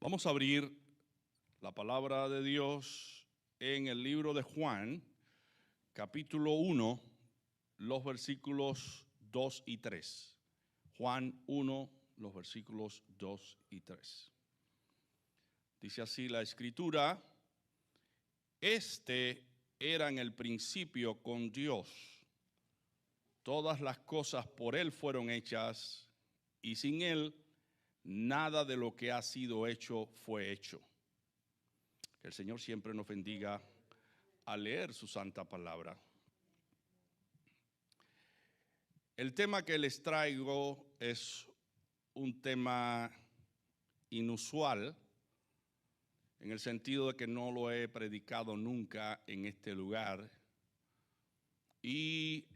Vamos a abrir la palabra de Dios en el libro de Juan, capítulo 1, los versículos 2 y 3. Juan 1, los versículos 2 y 3. Dice así la Escritura: Este era en el principio con Dios. Todas las cosas por Él fueron hechas, y sin Él nada de lo que ha sido hecho fue hecho. Que el Señor siempre nos bendiga al leer su santa palabra. El tema que les traigo es un tema inusual, en el sentido de que no lo he predicado nunca en este lugar. Y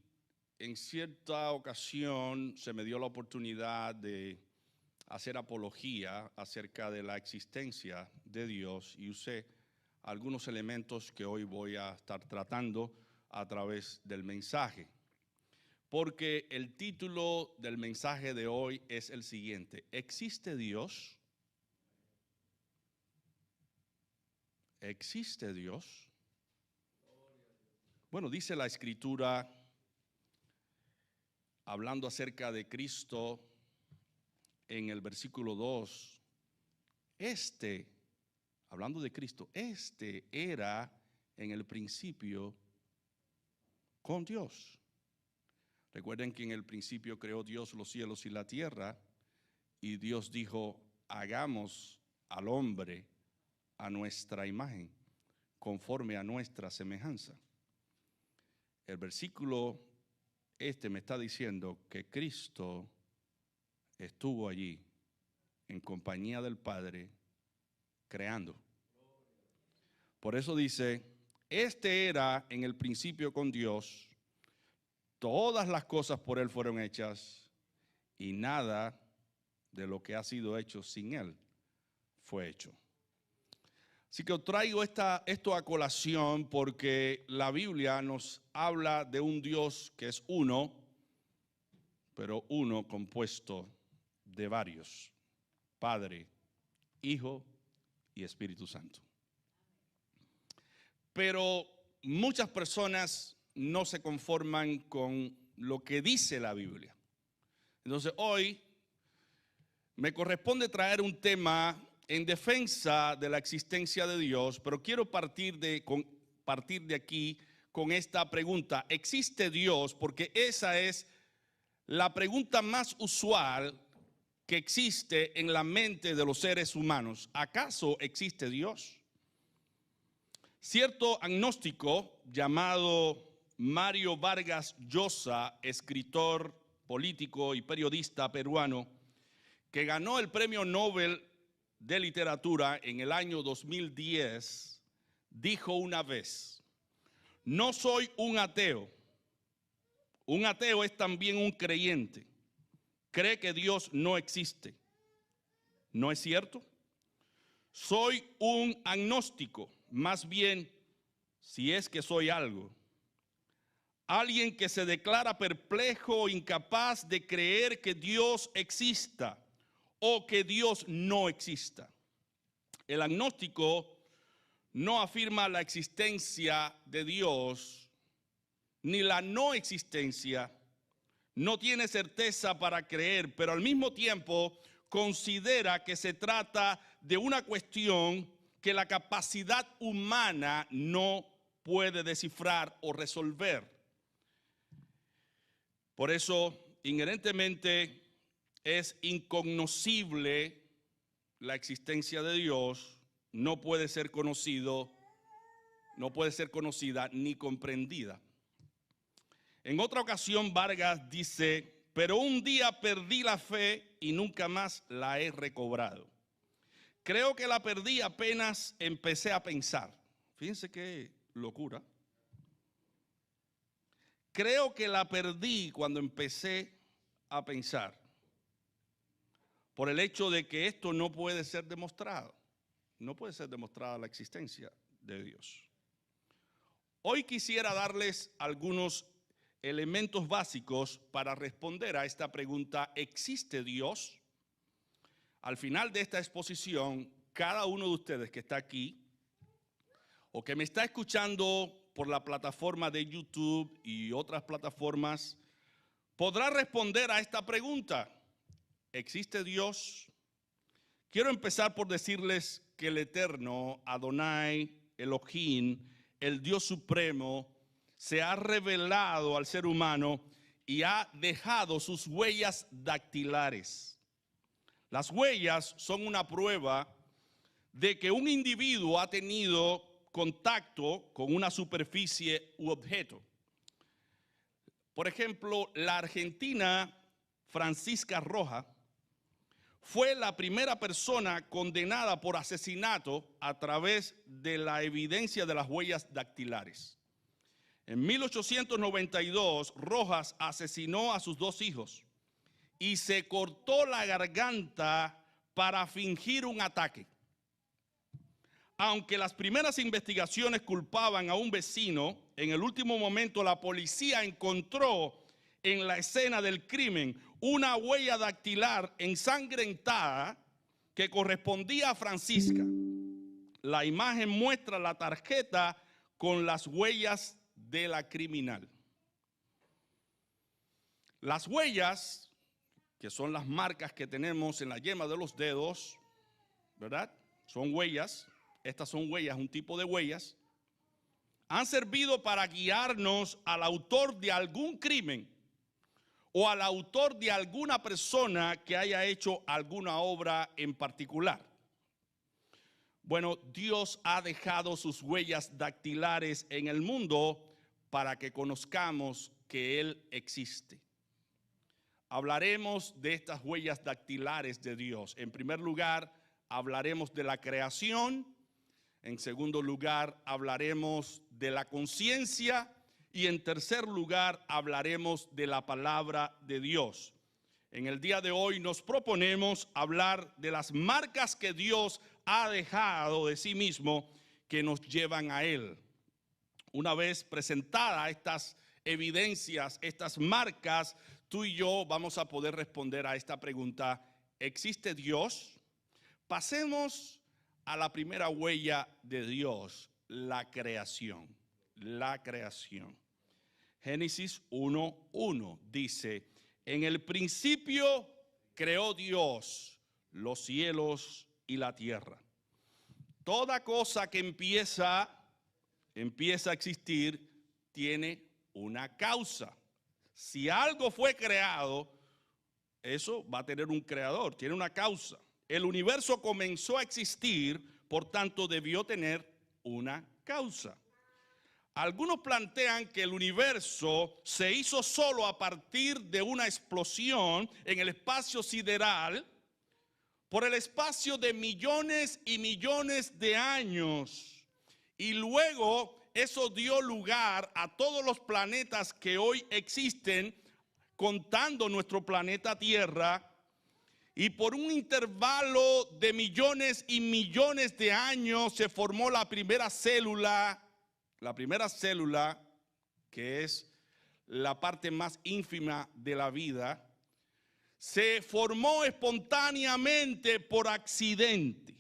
en cierta ocasión se me dio la oportunidad de hacer apología acerca de la existencia de Dios y usé algunos elementos que hoy voy a estar tratando a través del mensaje. Porque el título del mensaje de hoy es el siguiente: ¿existe Dios? ¿Existe Dios? Bueno, dice la Escritura, hablando acerca de Cristo, en el versículo 2, hablando de Cristo, era en el principio con Dios. Recuerden que en el principio creó Dios los cielos y la tierra, y Dios dijo: hagamos al hombre a nuestra imagen, conforme a nuestra semejanza. El versículo me está diciendo que Cristo estuvo allí en compañía del Padre creando. Por eso dice: era en el principio con Dios, todas las cosas por Él fueron hechas, y nada de lo que ha sido hecho sin Él fue hecho. Así que os traigo esto a colación porque la Biblia nos habla de un Dios que es uno, pero uno compuesto de varios: Padre, Hijo y Espíritu Santo. Pero muchas personas no se conforman con lo que dice la Biblia. Entonces hoy me corresponde traer un tema en defensa de la existencia de Dios, pero quiero partir de aquí con esta pregunta: ¿existe Dios? Porque esa es la pregunta más usual que existe en la mente de los seres humanos. ¿Acaso existe Dios? Cierto agnóstico llamado Mario Vargas Llosa, escritor, político y periodista peruano, que ganó el Premio Nobel de Literatura en el año 2010, dijo una vez: no soy un ateo. Un ateo es también un creyente. Cree que Dios no existe. ¿No es cierto? Soy un agnóstico, más bien, si es que soy algo. Alguien que se declara perplejo o incapaz de creer que Dios exista o que Dios no exista. El agnóstico no afirma la existencia de Dios ni la no existencia. No tiene certeza para creer, pero al mismo tiempo considera que se trata de una cuestión que la capacidad humana no puede descifrar o resolver. Por eso, inherentemente, es incognoscible la existencia de Dios, no puede ser conocida ni comprendida. En otra ocasión, Vargas dice: pero un día perdí la fe y nunca más la he recobrado. Creo que la perdí apenas empecé a pensar. Fíjense qué locura. Creo que la perdí cuando empecé a pensar, por el hecho de que esto no puede ser demostrado. No puede ser demostrada la existencia de Dios. Hoy quisiera darles algunos elementos básicos para responder a esta pregunta: ¿existe Dios? Al final de esta exposición cada uno de ustedes que está aquí o que me está escuchando por la plataforma de YouTube y otras plataformas, podrá responder a esta pregunta: ¿existe Dios? Quiero empezar por decirles que el Eterno, Adonai, Elohim, el Dios Supremo, se ha revelado al ser humano y ha dejado sus huellas dactilares. Las huellas son una prueba de que un individuo ha tenido contacto con una superficie u objeto. Por ejemplo, la argentina Francisca Roja fue la primera persona condenada por asesinato a través de la evidencia de las huellas dactilares. En 1892, Rojas asesinó a sus 2 hijos y se cortó la garganta para fingir un ataque. Aunque las primeras investigaciones culpaban a un vecino, en el último momento la policía encontró en la escena del crimen una huella dactilar ensangrentada que correspondía a Francisca. La imagen muestra la tarjeta con las huellas de la criminal. Las huellas, que son las marcas que tenemos en la yema de los dedos, ¿verdad? Son huellas. Estas son huellas, un tipo de huellas, han servido para guiarnos al autor de algún crimen o al autor de alguna persona que haya hecho alguna obra en particular. Bueno, Dios ha dejado sus huellas dactilares en el mundo para que conozcamos que Él existe. Hablaremos de estas huellas dactilares de Dios. En primer lugar, hablaremos de la creación. En segundo lugar, hablaremos de la conciencia. Y en tercer lugar, hablaremos de la palabra de Dios. En el día de hoy nos proponemos hablar de las marcas que Dios ha dejado de sí mismo que nos llevan a Él. Una vez presentadas estas evidencias, estas marcas, tú y yo vamos a poder responder a esta pregunta: ¿existe Dios? Pasemos a la primera huella de Dios, la creación. La creación. Génesis 1:1 dice: en el principio creó Dios los cielos y la tierra. Toda cosa que empieza a existir tiene una causa. Si algo fue creado, eso va a tener un creador, tiene una causa. El universo comenzó a existir, por tanto debió tener una causa. Algunos plantean que el universo se hizo solo a partir de una explosión en el espacio sideral por el espacio de millones y millones de años. Y luego eso dio lugar a todos los planetas que hoy existen, contando nuestro planeta Tierra. Y por un intervalo de millones y millones de años se formó la primera célula, que es la parte más ínfima de la vida, se formó espontáneamente por accidente.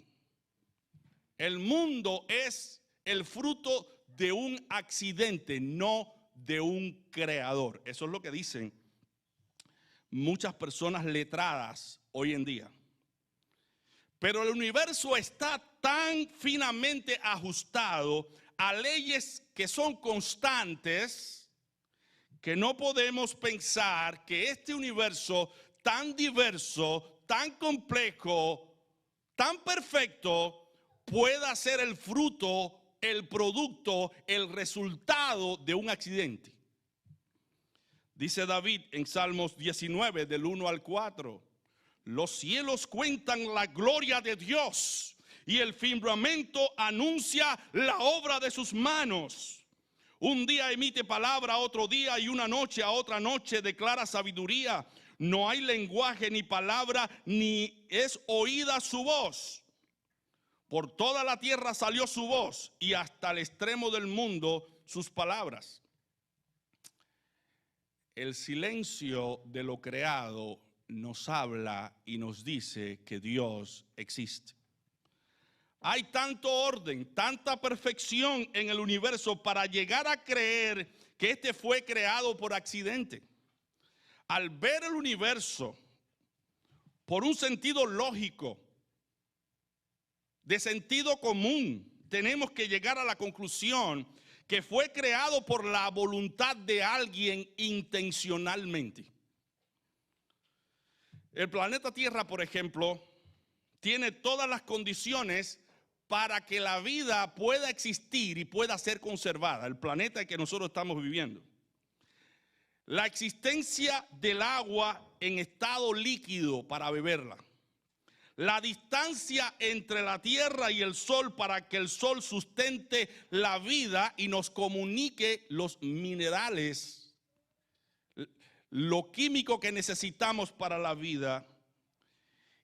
El mundo es el fruto de un accidente, no de un creador. Eso es lo que dicen muchas personas letradas hoy en día. Pero el universo está tan finamente ajustado a leyes que son constantes que no podemos pensar que este universo tan diverso, tan complejo, tan perfecto pueda ser el fruto, el producto, el resultado de un accidente. Dice David en Salmos 19, del 1 al 4, los cielos cuentan la gloria de Dios y el firmamento anuncia la obra de sus manos. Un día emite palabra a otro día y una noche a otra noche declara sabiduría. No hay lenguaje ni palabra, ni es oída su voz. Por toda la tierra salió su voz y hasta el extremo del mundo sus palabras. El silencio de lo creado nos habla y nos dice que Dios existe. Hay tanto orden, tanta perfección en el universo para llegar a creer que este fue creado por accidente. Al ver el universo por un sentido lógico, de sentido común, tenemos que llegar a la conclusión que fue creado por la voluntad de alguien intencionalmente. El planeta Tierra, por ejemplo, tiene todas las condiciones para que la vida pueda existir y pueda ser conservada, el planeta en que nosotros estamos viviendo. La existencia del agua en estado líquido para beberla. La distancia entre la tierra y el sol para que el sol sustente la vida y nos comunique los minerales, lo químico que necesitamos para la vida.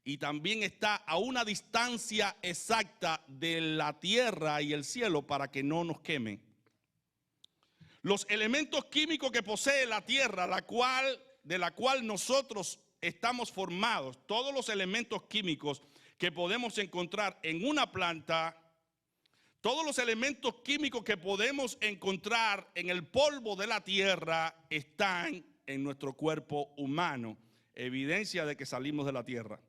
Y también está a una distancia exacta de la tierra y el cielo para que no nos quemen. Los elementos químicos que posee la tierra, de la cual nosotros estamos formados, todos los elementos químicos que podemos encontrar en una planta, todos los elementos químicos que podemos encontrar en el polvo de la tierra están en nuestro cuerpo humano, evidencia de que salimos de la tierra.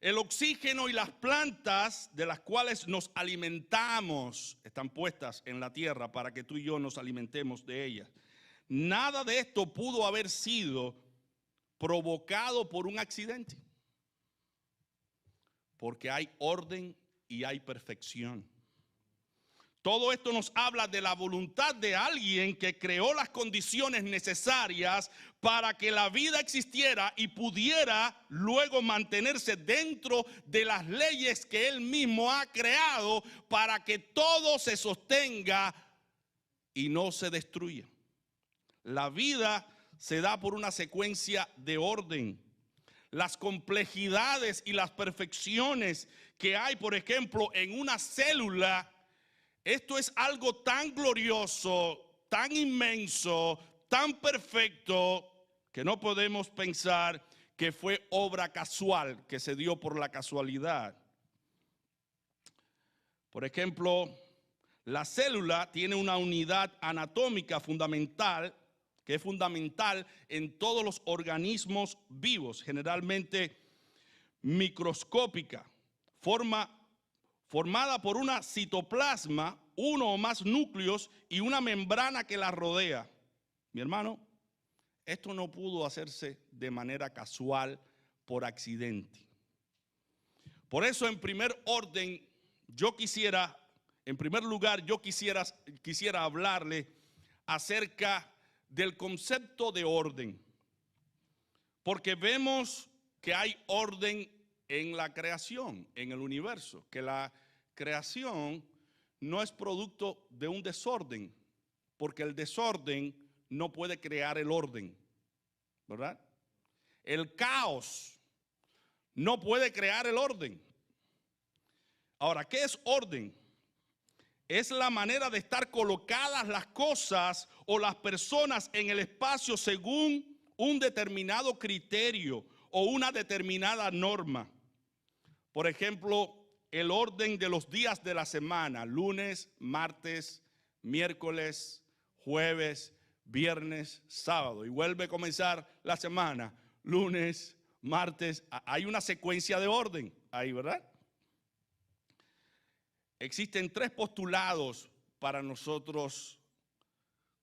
El oxígeno y las plantas de las cuales nos alimentamos están puestas en la tierra para que tú y yo nos alimentemos de ellas. Nada de esto pudo haber sido provocado por un accidente, porque hay orden y hay perfección. Todo esto nos habla de la voluntad de alguien que creó las condiciones necesarias para que la vida existiera y pudiera luego mantenerse dentro de las leyes que él mismo ha creado para que todo se sostenga y no se destruya. La vida se da por una secuencia de orden. Las complejidades y las perfecciones que hay, por ejemplo, en una célula. Esto es algo tan glorioso, tan inmenso, tan perfecto, que no podemos pensar que fue obra casual, que se dio por la casualidad. Por ejemplo, la célula tiene una unidad anatómica fundamental, que es fundamental en todos los organismos vivos, generalmente microscópica, formada por una citoplasma, uno o más núcleos y una membrana que la rodea. Mi hermano, esto no pudo hacerse de manera casual, por accidente. Por eso, en primer lugar, yo quisiera hablarle acerca del concepto de orden. Porque vemos que hay orden en la creación, en el universo, que la creación no es producto de un desorden, porque el desorden no puede crear el orden, ¿verdad? El caos no puede crear el orden. Ahora, ¿qué es orden? Es la manera de estar colocadas las cosas o las personas en el espacio según un determinado criterio o una determinada norma. Por ejemplo, el orden de los días de la semana: lunes, martes, miércoles, jueves, viernes, sábado. Y vuelve a comenzar la semana: lunes, martes. Hay una secuencia de orden ahí, ¿verdad? Existen tres postulados para nosotros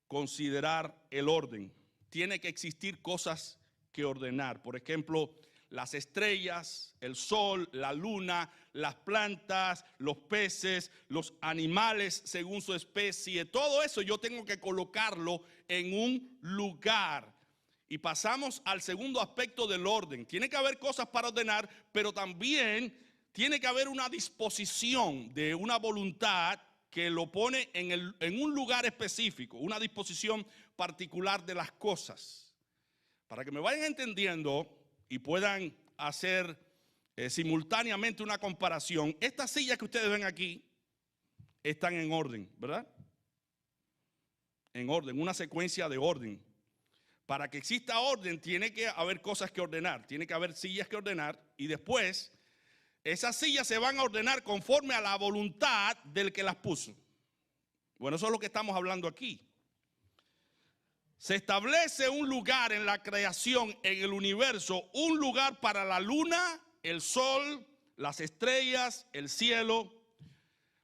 considerar el orden. Tiene que existir cosas que ordenar. Por ejemplo, las estrellas, el sol, la luna, las plantas, los peces, los animales según su especie. Todo eso yo tengo que colocarlo en un lugar. Y pasamos al segundo aspecto del orden. Tiene que haber cosas para ordenar, pero también tiene que haber una disposición de una voluntad que lo pone en un lugar específico, una disposición particular de las cosas. Para que me vayan entendiendo y puedan hacer simultáneamente una comparación, estas sillas que ustedes ven aquí están en orden, ¿verdad? En orden, una secuencia de orden. Para que exista orden, tiene que haber cosas que ordenar, tiene que haber sillas que ordenar, y después Esas sillas se van a ordenar conforme a la voluntad del que las puso. Bueno, eso es lo que estamos hablando aquí. Se establece un lugar en la creación, en el universo, un lugar para la luna, el sol, las estrellas, el cielo,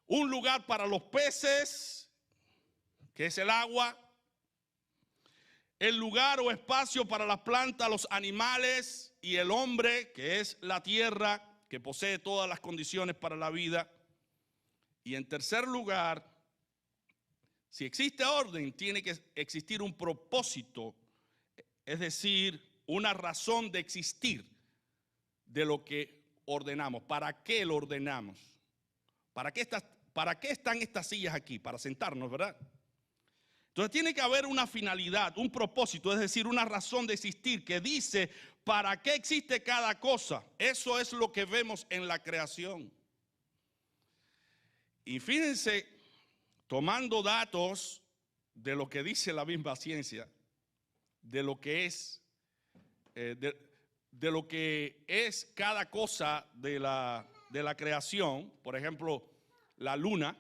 un lugar para los peces, que es el agua, el lugar o espacio para las plantas, los animales y el hombre, que es la tierra, que posee todas las condiciones para la vida. Y en tercer lugar, si existe orden, tiene que existir un propósito, es decir, una razón de existir de lo que ordenamos. ¿Para qué lo ordenamos? ¿Para qué están estas sillas aquí? Para sentarnos, ¿verdad? Entonces tiene que haber una finalidad, un propósito, es decir, una razón de existir que dice para qué existe cada cosa. Eso es lo que vemos en la creación. Y fíjense, tomando datos de lo que dice la misma ciencia, de lo que es, de lo que es cada cosa de la creación, por ejemplo, la luna,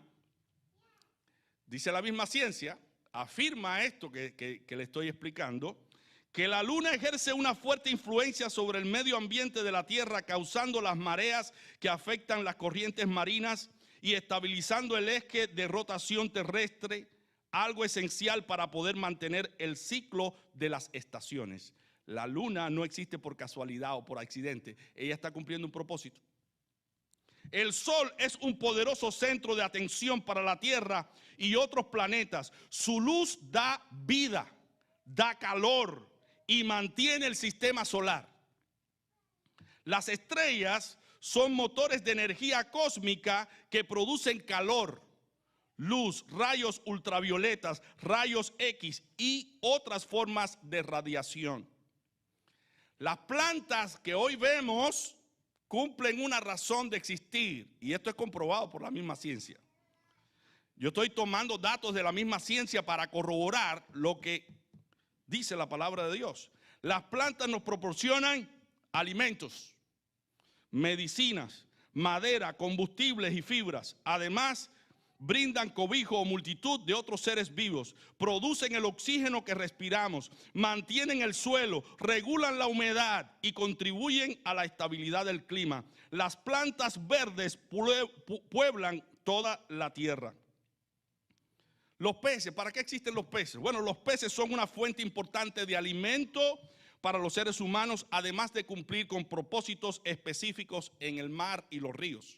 dice la misma ciencia, afirma esto que le estoy explicando, que la luna ejerce una fuerte influencia sobre el medio ambiente de la Tierra, causando las mareas que afectan las corrientes marinas y estabilizando el eje de rotación terrestre, algo esencial para poder mantener el ciclo de las estaciones. La luna no existe por casualidad o por accidente, ella está cumpliendo un propósito. El sol es un poderoso centro de atención para la Tierra y otros planetas. Su luz da vida, da calor y mantiene el sistema solar. Las estrellas son motores de energía cósmica que producen calor, luz, rayos ultravioletas, rayos X y otras formas de radiación. Las plantas que hoy vemos cumplen una razón de existir, y esto es comprobado por la misma ciencia. Yo estoy tomando datos de la misma ciencia para corroborar lo que dice la palabra de Dios. Las plantas nos proporcionan alimentos, medicinas, madera, combustibles y fibras. Además, brindan cobijo o multitud de otros seres vivos, producen el oxígeno que respiramos, mantienen el suelo, regulan la humedad y contribuyen a la estabilidad del clima. Las plantas verdes pueblan toda la tierra. Los peces, ¿para qué existen los peces? Bueno, los peces son una fuente importante de alimento para los seres humanos, además de cumplir con propósitos específicos en el mar y los ríos.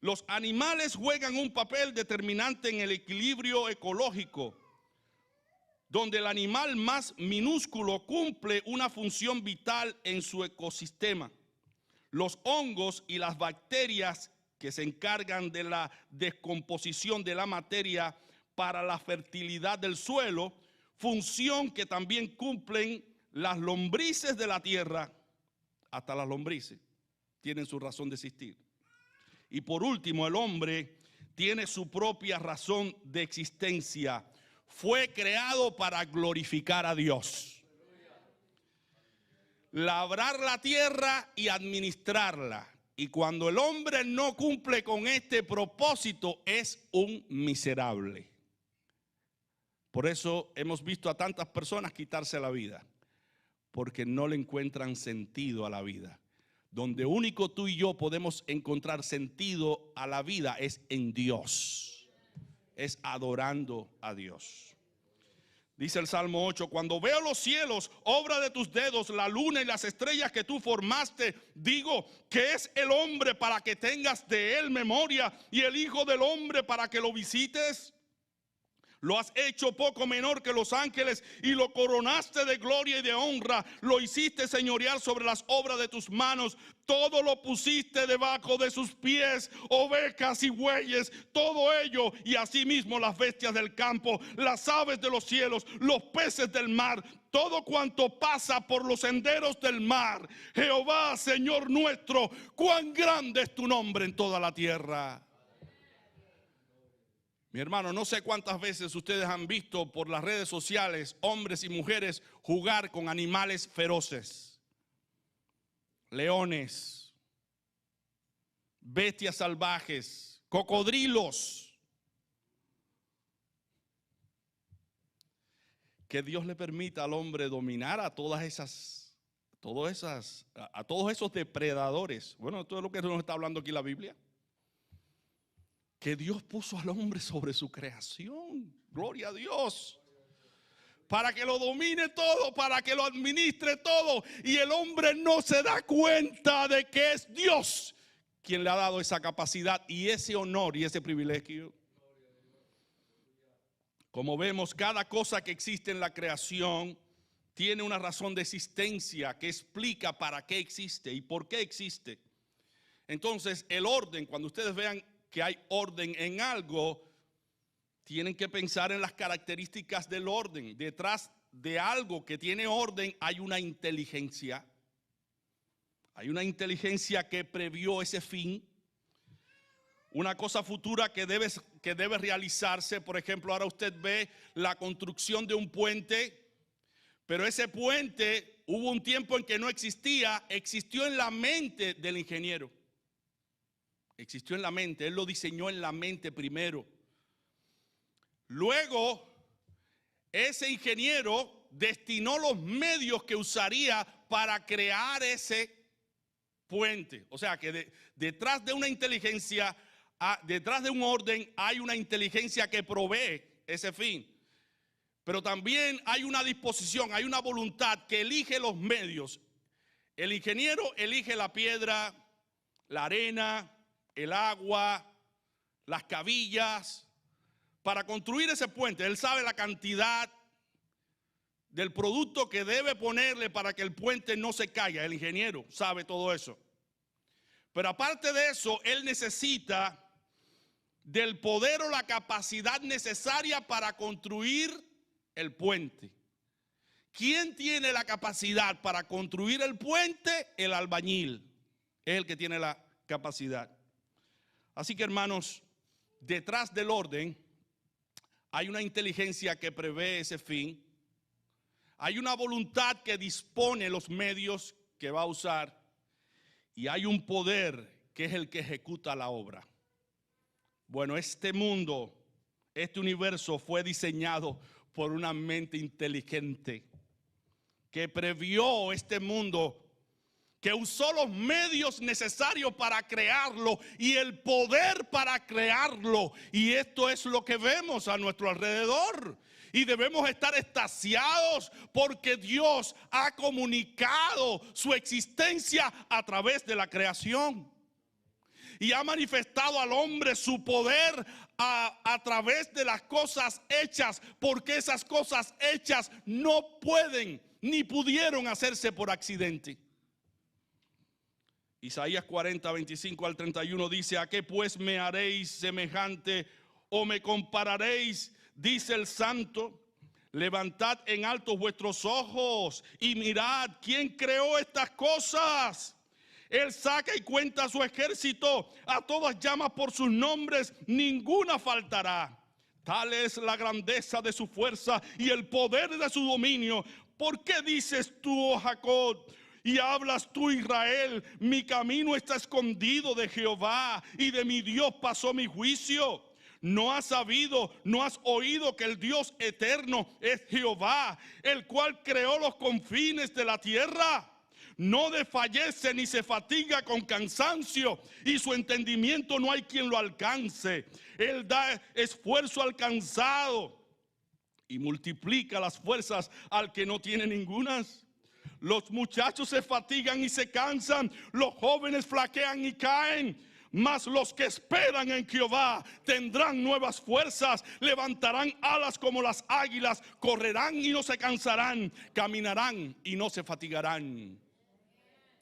Los animales juegan un papel determinante en el equilibrio ecológico, donde el animal más minúsculo cumple una función vital en su ecosistema. Los hongos y las bacterias que se encargan de la descomposición de la materia para la fertilidad del suelo, función que también cumplen las lombrices de la tierra. Hasta las lombrices tienen su razón de existir. Y por último, el hombre tiene su propia razón de existencia. Fue creado para glorificar a Dios. Labrar la tierra y administrarla. Y cuando el hombre no cumple con este propósito, es un miserable. Por eso hemos visto a tantas personas quitarse la vida, porque no le encuentran sentido a la vida. Donde único tú y yo podemos encontrar sentido a la vida es en Dios, es adorando a Dios. Dice el Salmo 8, cuando veo los cielos, obra de tus dedos, la luna y las estrellas que tú formaste, digo, ¿qué es el hombre para que tengas de él memoria y el hijo del hombre para que lo visites? Lo has hecho poco menor que los ángeles y lo coronaste de gloria y de honra. Lo hiciste señorear sobre las obras de tus manos. Todo lo pusiste debajo de sus pies, ovejas y bueyes, todo ello y asimismo las bestias del campo, las aves de los cielos, los peces del mar, todo cuanto pasa por los senderos del mar. Jehová, Señor nuestro, cuán grande es tu nombre en toda la tierra. Mi hermano, no sé cuántas veces ustedes han visto por las redes sociales hombres y mujeres jugar con animales feroces, leones, bestias salvajes, cocodrilos. Que Dios le permita al hombre dominar a todos esos depredadores. Bueno, esto es lo que nos está hablando aquí la Biblia. Que Dios puso al hombre sobre su creación. Gloria a Dios. Para que lo domine todo, para que lo administre todo. Y el hombre no se da cuenta de que es Dios quien le ha dado esa capacidad y ese honor y ese privilegio. Como vemos, cada cosa que existe en la creación tiene una razón de existencia que explica para qué existe y por qué existe. Entonces, el orden, cuando ustedes vean que hay orden en algo, tienen que pensar en las características del orden. Detrás de algo que tiene orden hay una inteligencia. Hay una inteligencia que previó ese fin. Una cosa futura que debe realizarse. Por ejemplo, ahora usted ve la construcción de un puente, pero ese puente hubo un tiempo en que no existía, existió en la mente del ingeniero. Existió en la mente, él lo diseñó en la mente primero. Luego, ese ingeniero destinó los medios que usaría para crear ese puente. O sea que detrás de una inteligencia, detrás de un orden, hay una inteligencia que provee ese fin. Pero también hay una disposición, hay una voluntad que elige los medios. El ingeniero elige la piedra, la arena, el agua, las cabillas. Para construir ese puente, él sabe la cantidad del producto que debe ponerle para que el puente no se caiga. El ingeniero sabe todo eso. Pero aparte de eso, él necesita del poder o la capacidad necesaria para construir el puente. ¿Quién tiene la capacidad para construir el puente? El albañil es el que tiene la capacidad. Así que, hermanos, detrás del orden hay una inteligencia que prevé ese fin. Hay una voluntad que dispone los medios que va a usar. Y hay un poder que es el que ejecuta la obra. Bueno, este mundo, este universo fue diseñado por una mente inteligente que previó este mundo, que usó los medios necesarios para crearlo y el poder para crearlo. Y esto es lo que vemos a nuestro alrededor. Y debemos estar extasiados porque Dios ha comunicado su existencia a través de la creación. Y ha manifestado al hombre su poder a través de las cosas hechas, porque esas cosas hechas no pueden ni pudieron hacerse por accidente. Isaías 40, 25 al 31 dice: ¿a qué pues me haréis semejante o me compararéis? Dice el Santo. Levantad en alto vuestros ojos y mirad quién creó estas cosas. Él saca y cuenta a su ejército, a todas llama por sus nombres, ninguna faltará. Tal es la grandeza de su fuerza y el poder de su dominio. ¿Por qué dices tú, oh Jacob? Y hablas tú, Israel, mi camino está escondido de Jehová y de mi Dios pasó mi juicio. ¿No has sabido, no has oído que el Dios eterno es Jehová, el cual creó los confines de la tierra? No desfallece ni se fatiga con cansancio, y su entendimiento no hay quien lo alcance. Él da esfuerzo al cansado y multiplica las fuerzas al que no tiene ningunas. Los muchachos se fatigan y se cansan, los jóvenes flaquean y caen. Mas los que esperan en Jehová tendrán nuevas fuerzas, levantarán alas como las águilas, correrán y no se cansarán, caminarán y no se fatigarán.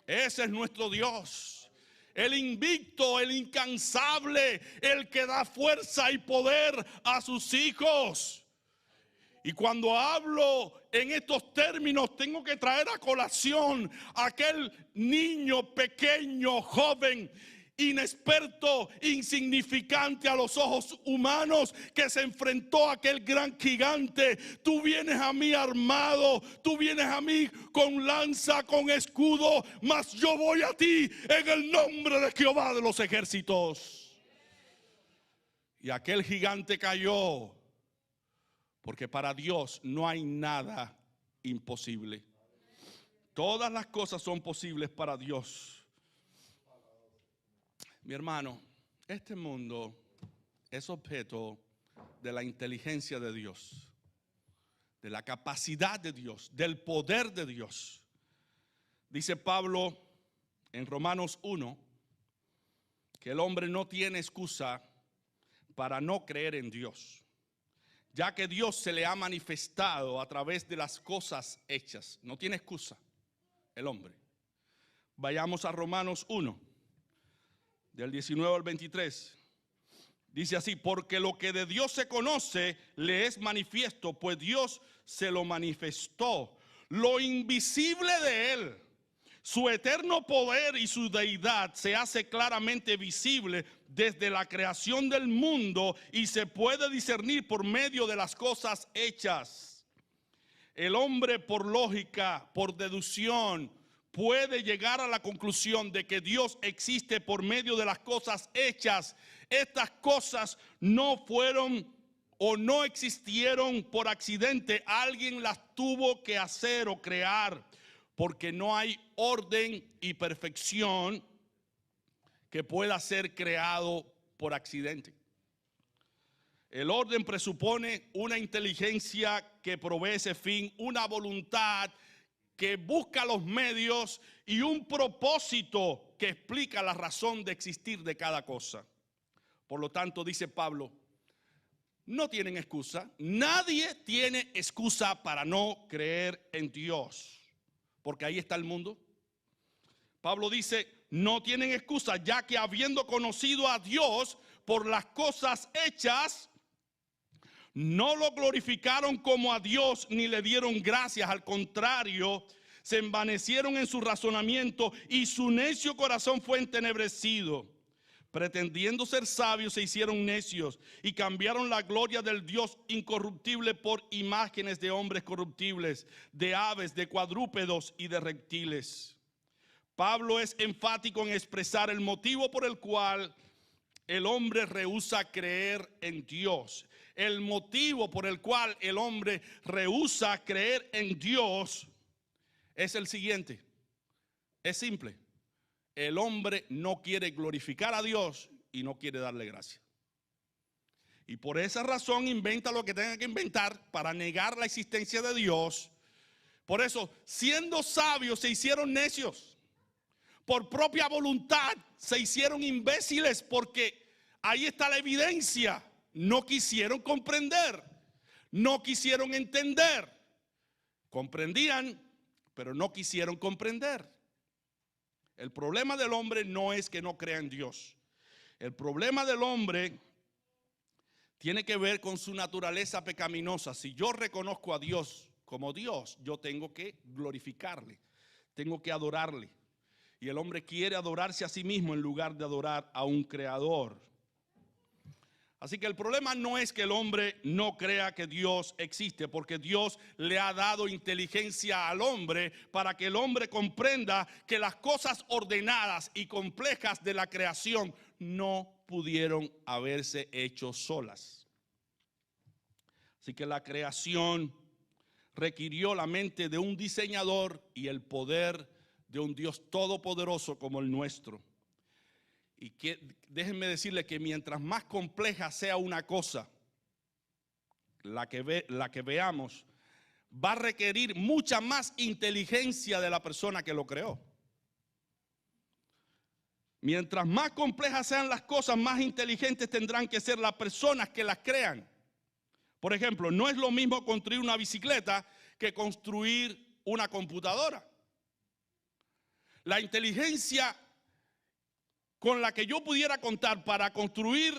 Ese es nuestro Dios, el invicto, el incansable, el que da fuerza y poder a sus hijos. Y cuando hablo en estos términos, tengo que traer a colación a aquel niño pequeño, joven, inexperto, insignificante a los ojos humanos, que se enfrentó a aquel gran gigante. Tú vienes a mí armado, tú vienes a mí con lanza, con escudo, mas yo voy a ti en el nombre de Jehová de los ejércitos. Y aquel gigante cayó, porque para Dios no hay nada imposible. Todas las cosas son posibles para Dios. Mi hermano, este mundo es objeto de la inteligencia de Dios, de la capacidad de Dios, del poder de Dios. Dice Pablo en Romanos 1 que el hombre no tiene excusa para no creer en Dios, ya que Dios se le ha manifestado a través de las cosas hechas. No tiene excusa el hombre. Vayamos a Romanos 1, del 19 al 23. Dice así: porque lo que de Dios se conoce le es manifiesto, pues Dios se lo manifestó. Lo invisible de él, su eterno poder y su deidad, se hace claramente visible desde la creación del mundo y se puede discernir por medio de las cosas hechas. El hombre, por lógica, por deducción, puede llegar a la conclusión de que Dios existe por medio de las cosas hechas. Estas cosas no fueron o no existieron por accidente. Alguien las tuvo que hacer o crear, porque no hay orden y perfección que pueda ser creado por accidente. El orden presupone una inteligencia que provee ese fin, una voluntad que busca los medios y un propósito que explica la razón de existir de cada cosa. Por lo tanto, dice Pablo, no tienen excusa. Nadie tiene excusa para no creer en Dios, porque ahí está el mundo. Pablo dice, no tienen excusa, ya que habiendo conocido a Dios por las cosas hechas, no lo glorificaron como a Dios ni le dieron gracias. Al contrario, se envanecieron en su razonamiento y su necio corazón fue entenebrecido. Pretendiendo ser sabios, se hicieron necios y cambiaron la gloria del Dios incorruptible por imágenes de hombres corruptibles, de aves, de cuadrúpedos y de reptiles. Pablo es enfático en expresar el motivo por el cual el hombre rehúsa creer en Dios. El motivo por el cual el hombre rehúsa creer en Dios es el siguiente. Es simple. El hombre no quiere glorificar a Dios y no quiere darle gracia. Y por esa razón inventa lo que tenga que inventar para negar la existencia de Dios. Por eso, siendo sabios, se hicieron necios. Por propia voluntad se hicieron imbéciles, porque ahí está la evidencia. No quisieron comprender, no quisieron entender. Comprendían, pero no quisieron comprender. El problema del hombre no es que no crea en Dios. El problema del hombre tiene que ver con su naturaleza pecaminosa. Si yo reconozco a Dios como Dios, yo tengo que glorificarle, tengo que adorarle. Y el hombre quiere adorarse a sí mismo en lugar de adorar a un creador. Así que el problema no es que el hombre no crea que Dios existe, porque Dios le ha dado inteligencia al hombre para que el hombre comprenda que las cosas ordenadas y complejas de la creación no pudieron haberse hecho solas. Así que la creación requirió la mente de un diseñador y el poder de un Dios todopoderoso como el nuestro. Y déjenme decirle que mientras más compleja sea una cosa, la que veamos, va a requerir mucha más inteligencia de la persona que lo creó. Mientras más complejas sean las cosas, más inteligentes tendrán que ser las personas que las crean. Por ejemplo, no es lo mismo construir una bicicleta que construir una computadora. La inteligencia con la que yo pudiera contar para construir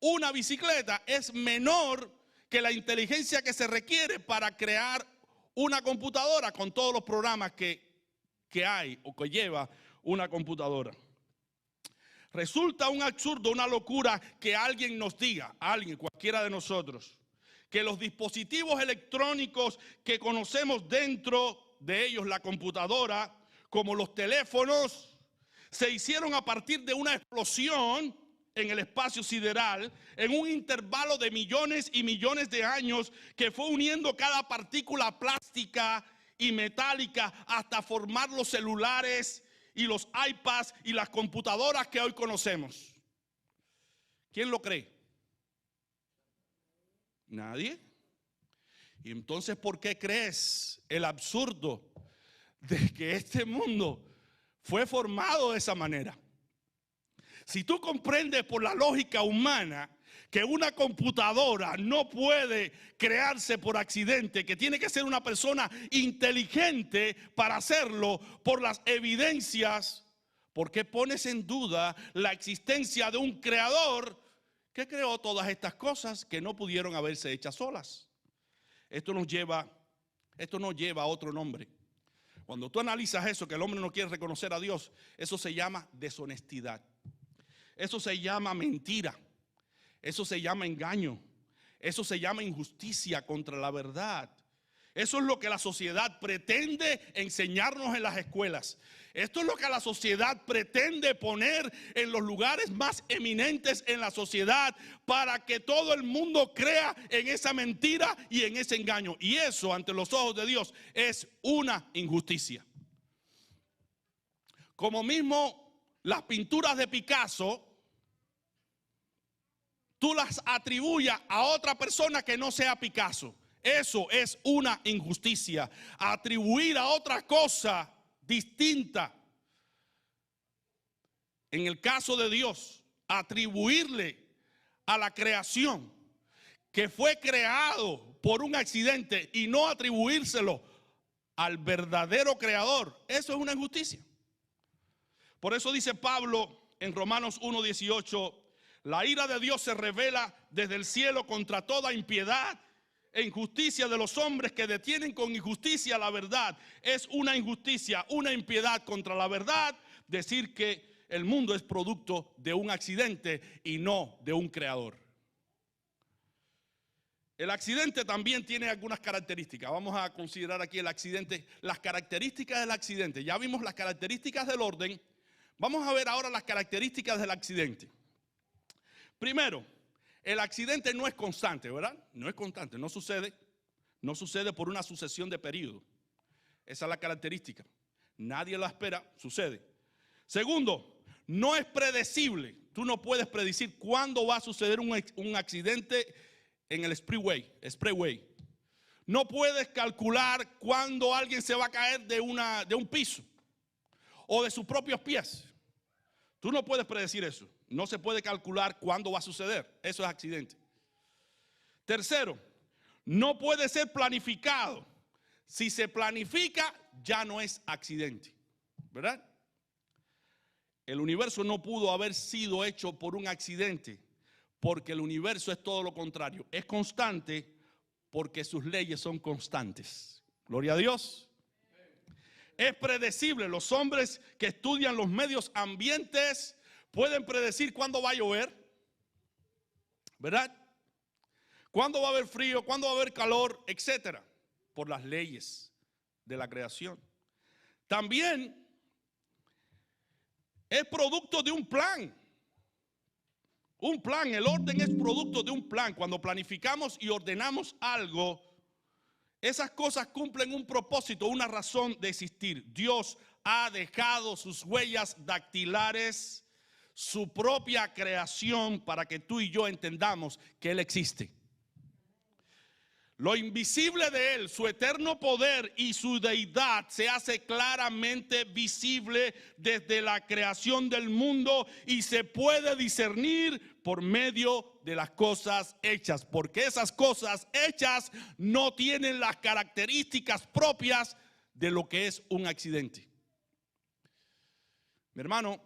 una bicicleta es menor que la inteligencia que se requiere para crear una computadora con todos los programas que hay o que lleva una computadora. Resulta un absurdo, una locura que alguien nos diga, alguien, cualquiera de nosotros, que los dispositivos electrónicos que conocemos dentro de ellos, la computadora, como los teléfonos, se hicieron a partir de una explosión en el espacio sideral, en un intervalo de millones y millones de años, que fue uniendo cada partícula plástica y metálica hasta formar los celulares y los iPads y las computadoras que hoy conocemos. ¿Quién lo cree? Nadie. Y entonces, ¿por qué crees el absurdo de que este mundo fue formado de esa manera? Si tú comprendes por la lógica humana que una computadora no puede crearse por accidente, que tiene que ser una persona inteligente para hacerlo, por las evidencias, ¿por qué pones en duda la existencia de un creador que creó todas estas cosas que no pudieron haberse hechas solas? Esto nos lleva a otro nombre. Cuando tú analizas eso, que el hombre no quiere reconocer a Dios, eso se llama deshonestidad. Eso se llama mentira. Eso se llama engaño. Eso se llama injusticia contra la verdad. Eso es lo que la sociedad pretende enseñarnos en las escuelas. Esto es lo que la sociedad pretende poner en los lugares más eminentes en la sociedad para que todo el mundo crea en esa mentira y en ese engaño. Y eso, ante los ojos de Dios, es una injusticia. Como mismo las pinturas de Picasso, tú las atribuyas a otra persona que no sea Picasso. Eso es una injusticia. Atribuir a otra cosa distinta. En el caso de Dios, atribuirle a la creación que fue creado por un accidente y no atribuírselo al verdadero creador, eso es una injusticia. Por eso dice Pablo en Romanos 1:18, la ira de Dios se revela desde el cielo contra toda impiedad e injusticia de los hombres que detienen con injusticia la verdad. Es una injusticia, una impiedad contra la verdad decir que el mundo es producto de un accidente y no de un creador. El accidente también tiene algunas características. Vamos a considerar aquí el accidente, las características del accidente. Ya vimos las características del orden. Vamos a ver ahora las características del accidente. Primero, el accidente no es constante, ¿verdad? No es constante, no sucede por una sucesión de periodos. Esa es la característica. Nadie la espera, sucede. Segundo, no es predecible. Tú no puedes predecir cuándo va a suceder un accidente en el expressway. No puedes calcular cuándo alguien se va a caer de un piso o de sus propios pies. Tú no puedes predecir eso. No se puede calcular cuándo va a suceder. Eso es accidente. Tercero, no puede ser planificado. Si se planifica, ya no es accidente, ¿verdad? El universo no pudo haber sido hecho por un accidente, porque el universo es todo lo contrario. Es constante porque sus leyes son constantes. Gloria a Dios. Es predecible. Los hombres que estudian los medios ambientes pueden predecir cuándo va a llover, ¿verdad? Cuándo va a haber frío, cuándo va a haber calor, etcétera, por las leyes de la creación. También es producto de un plan. Un plan, el orden es producto de un plan. Cuando planificamos y ordenamos algo, esas cosas cumplen un propósito, una razón de existir. Dios ha dejado sus huellas dactilares, su propia creación, para que tú y yo entendamos que Él existe. Lo invisible de Él, su eterno poder y su deidad se hace claramente visible desde la creación del mundo y se puede discernir por medio de las cosas hechas, porque esas cosas hechas no tienen las características propias de lo que es un accidente. Mi hermano,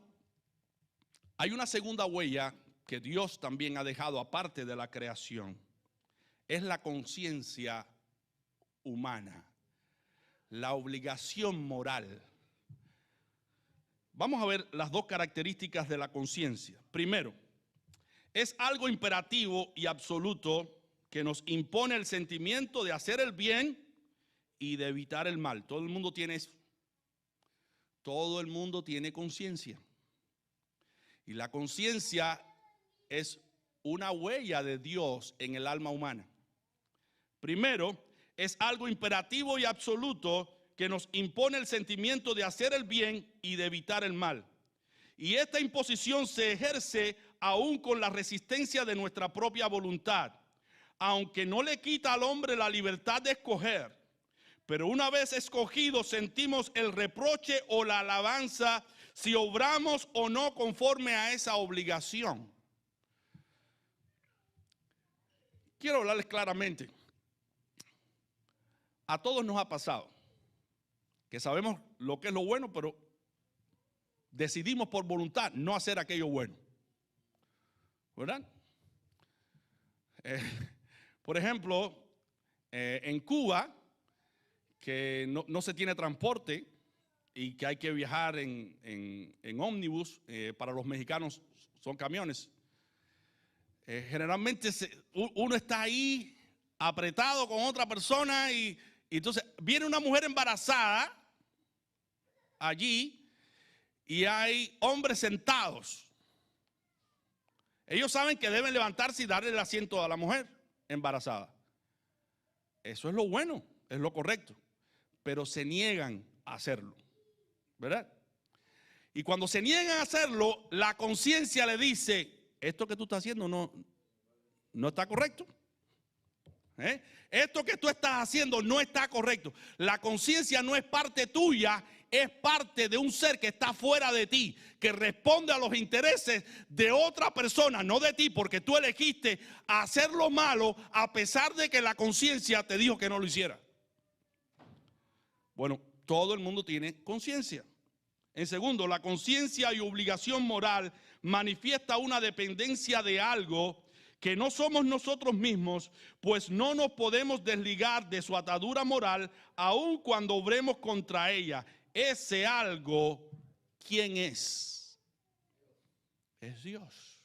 hay una segunda huella que Dios también ha dejado aparte de la creación. Es la conciencia humana, la obligación moral. Vamos a ver las dos características de la conciencia. Primero, es algo imperativo y absoluto que nos impone el sentimiento de hacer el bien y de evitar el mal. Todo el mundo tiene eso. Todo el mundo tiene conciencia. Y la conciencia es una huella de Dios en el alma humana. Primero, es algo imperativo y absoluto que nos impone el sentimiento de hacer el bien y de evitar el mal. Y esta imposición se ejerce aún con la resistencia de nuestra propia voluntad, aunque no le quita al hombre la libertad de escoger. Pero una vez escogidos sentimos el reproche o la alabanza si obramos o no conforme a esa obligación. Quiero hablarles claramente. A todos nos ha pasado que sabemos lo que es lo bueno, pero decidimos por voluntad no hacer aquello bueno. ¿Verdad? Por ejemplo, en Cuba, que no se tiene transporte y que hay que viajar en ómnibus, para los mexicanos son camiones. Generalmente uno está ahí apretado con otra persona y entonces viene una mujer embarazada allí y hay hombres sentados. Ellos saben que deben levantarse y darle el asiento a la mujer embarazada. Eso es lo bueno, es lo correcto, pero se niegan a hacerlo, ¿verdad? Y cuando se niegan a hacerlo, la conciencia le dice: esto que tú estás haciendo no está correcto. Esto que tú estás haciendo no está correcto. La conciencia no es parte tuya, es parte de un ser que está fuera de ti, que responde a los intereses de otra persona, no de ti, porque tú elegiste hacer lo malo a pesar de que la conciencia te dijo que no lo hiciera. Bueno, todo el mundo tiene conciencia. En segundo, la conciencia y obligación moral manifiesta una dependencia de algo que no somos nosotros mismos, pues no nos podemos desligar de su atadura moral aun cuando obremos contra ella. Ese algo, ¿quién es? Es Dios.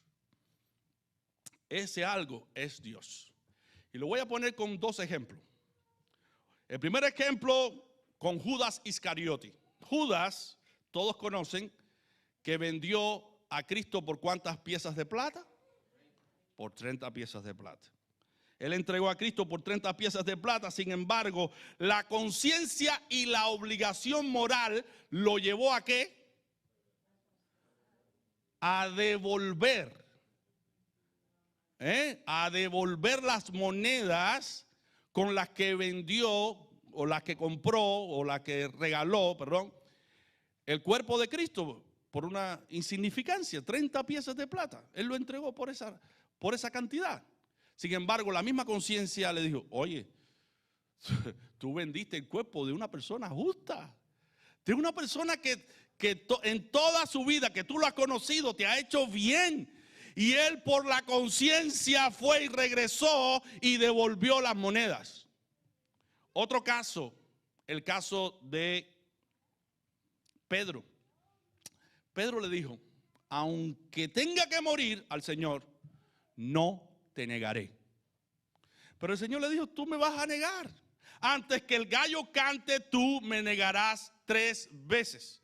Ese algo es Dios. Y lo voy a poner con dos ejemplos. El primer ejemplo con Judas Iscariote. Judas, todos conocen que vendió a Cristo por ¿cuántas piezas de plata? Por 30 piezas de plata. Él entregó a Cristo por 30 piezas de plata. Sin embargo, la conciencia y la obligación moral lo llevó ¿a qué? A devolver. A devolver las monedas con las que vendió, o las que compró, o las que regaló, perdón, el cuerpo de Cristo por una insignificancia, 30 piezas de plata. Él lo entregó por esa cantidad. Sin embargo, la misma conciencia le dijo: oye, tú vendiste el cuerpo de una persona justa, de una persona que en toda su vida que tú lo has conocido te ha hecho bien. Y él por la conciencia fue y regresó y devolvió las monedas. Otro caso, el caso de Pedro. Pedro le dijo: aunque tenga que morir al Señor, no te negaré. Pero el Señor le dijo: tú me vas a negar. Antes que el gallo cante, tú me negarás 3 veces.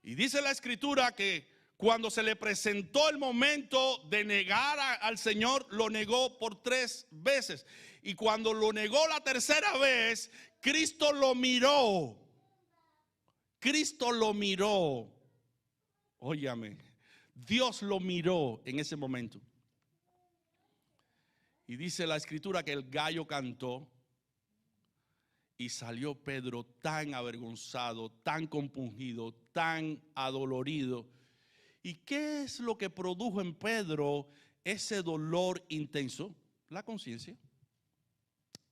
Y dice la Escritura que cuando se le presentó el momento de negar al Señor, lo negó por 3 veces. Y cuando lo negó la tercera vez, Cristo lo miró. Cristo lo miró. Óyame, Dios lo miró en ese momento. Y dice la Escritura que el gallo cantó y salió Pedro tan avergonzado, tan compungido, tan adolorido. ¿Y qué es lo que produjo en Pedro ese dolor intenso? La conciencia.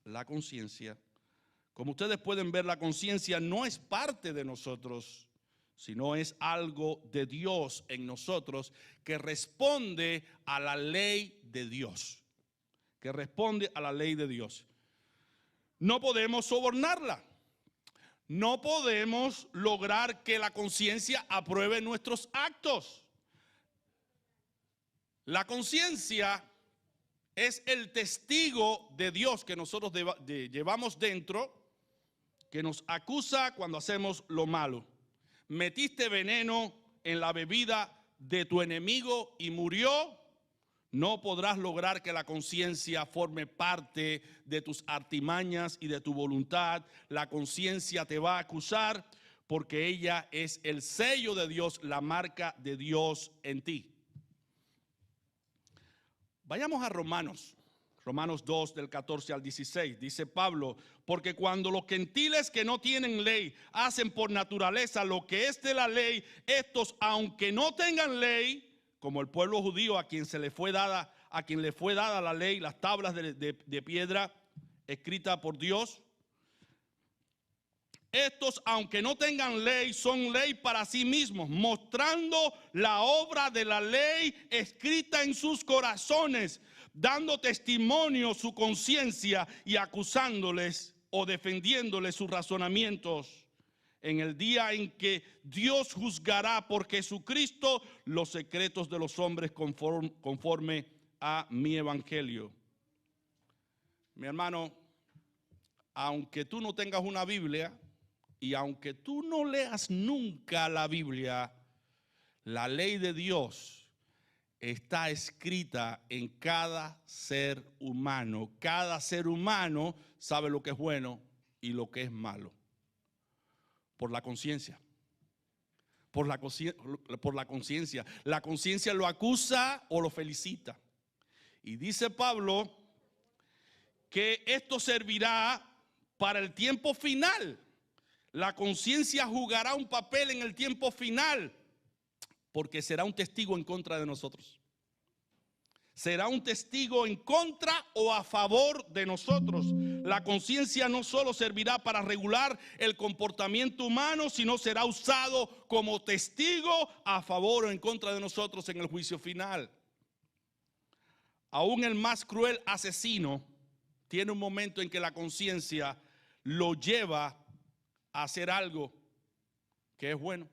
La conciencia. Como ustedes pueden ver, la conciencia no es parte de nosotros, sino es algo de Dios en nosotros que responde a la ley de Dios. Que responde a la ley de Dios. No podemos sobornarla. No podemos lograr que la conciencia apruebe nuestros actos. La conciencia es el testigo de Dios que nosotros llevamos dentro, que nos acusa cuando hacemos lo malo. Metiste veneno en la bebida de tu enemigo y murió. No podrás lograr que la conciencia forme parte de tus artimañas y de tu voluntad. La conciencia te va a acusar porque ella es el sello de Dios, la marca de Dios en ti. Vayamos a Romanos 2 del 14 al 16. Dice Pablo: porque cuando los gentiles que no tienen ley hacen por naturaleza lo que es de la ley, estos, aunque no tengan ley, como el pueblo judío a quien le fue dada la ley, las tablas de piedra escrita por Dios, estos, aunque no tengan ley, son ley para sí mismos, mostrando la obra de la ley escrita en sus corazones, dando testimonio su conciencia y acusándoles o defendiéndoles sus razonamientos en el día en que Dios juzgará por Jesucristo los secretos de los hombres conforme a mi evangelio. Mi hermano, aunque tú no tengas una Biblia y aunque tú no leas nunca la Biblia, la ley de Dios está escrita en cada ser humano. Cada ser humano sabe lo que es bueno y lo que es malo. Por la conciencia. Por la conciencia. La conciencia lo acusa o lo felicita. Y dice Pablo que esto servirá para el tiempo final. La conciencia jugará un papel en el tiempo final, porque será un testigo en contra de nosotros. Será un testigo en contra o a favor de nosotros. La conciencia no solo servirá para regular el comportamiento humano, sino será usado como testigo a favor o en contra de nosotros en el juicio final. Aún el más cruel asesino tiene un momento en que la conciencia lo lleva a hacer algo que es bueno.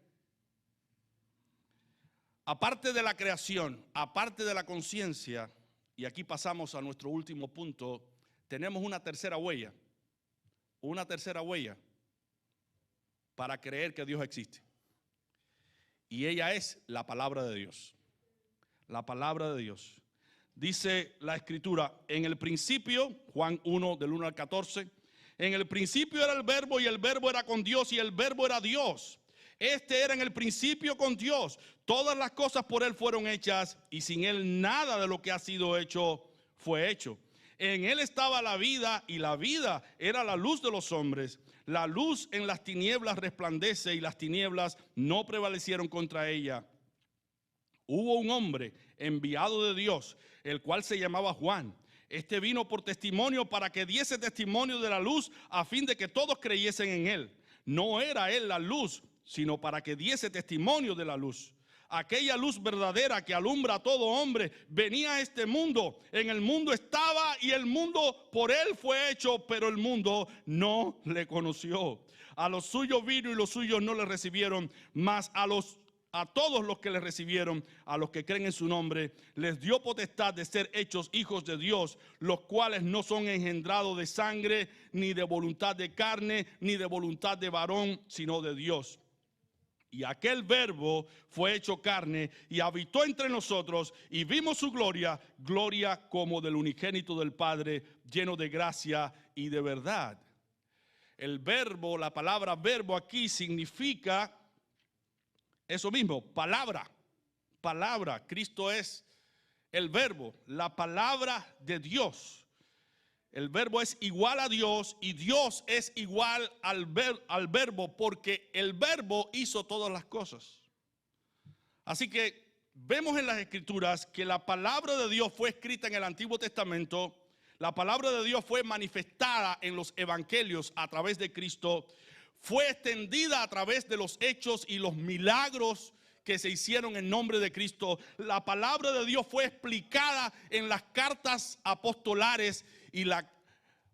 Aparte de la creación, aparte de la conciencia, y aquí pasamos a nuestro último punto, tenemos una tercera huella para creer que Dios existe. Y ella es la palabra de Dios. La palabra de Dios. Dice la Escritura, en el principio, Juan 1 del 1 al 14, en el principio era el verbo y el verbo era con Dios y el verbo era Dios. Este era en el principio con Dios. Todas las cosas por Él fueron hechas y sin Él nada de lo que ha sido hecho fue hecho. En Él estaba la vida y la vida era la luz de los hombres. La luz en las tinieblas resplandece y las tinieblas no prevalecieron contra ella. Hubo un hombre enviado de Dios, el cual se llamaba Juan. Este vino por testimonio para que diese testimonio de la luz a fin de que todos creyesen en Él. No era Él la luz, sino para que diese testimonio de la luz. Aquella luz verdadera que alumbra a todo hombre venía a este mundo. En el mundo estaba y el mundo por Él fue hecho, pero el mundo no le conoció. A los suyos vino y los suyos no le recibieron, mas a todos los que le recibieron, a los que creen en su nombre, les dio potestad de ser hechos hijos de Dios, los cuales no son engendrados de sangre, ni de voluntad de carne, ni de voluntad de varón, sino de Dios. Y aquel verbo fue hecho carne y habitó entre nosotros y vimos su gloria, gloria como del unigénito del Padre, lleno de gracia y de verdad. El verbo, la palabra verbo aquí significa eso mismo, palabra. Palabra, Cristo es el verbo, la palabra de Dios. El verbo es igual a Dios y Dios es igual al verbo porque el verbo hizo todas las cosas. Así que vemos en las Escrituras que la palabra de Dios fue escrita en el Antiguo Testamento, la palabra de Dios fue manifestada en los evangelios a través de Cristo, fue extendida a través de los hechos y los milagros que se hicieron en nombre de Cristo. La palabra de Dios fue explicada en las cartas apostolares y la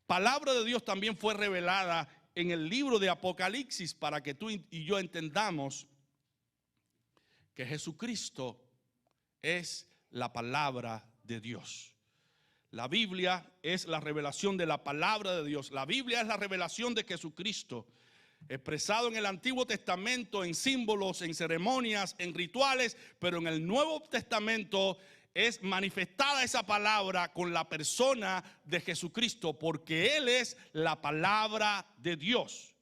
palabra de Dios también fue revelada en el libro de Apocalipsis para que tú y yo entendamos que Jesucristo es la palabra de Dios. La Biblia es la revelación de la palabra de Dios. La Biblia es la revelación de Jesucristo, expresado en el Antiguo Testamento, en símbolos, en ceremonias, en rituales, pero en el Nuevo Testamento es manifestada esa palabra con la persona de Jesucristo, porque Él es la palabra de Dios.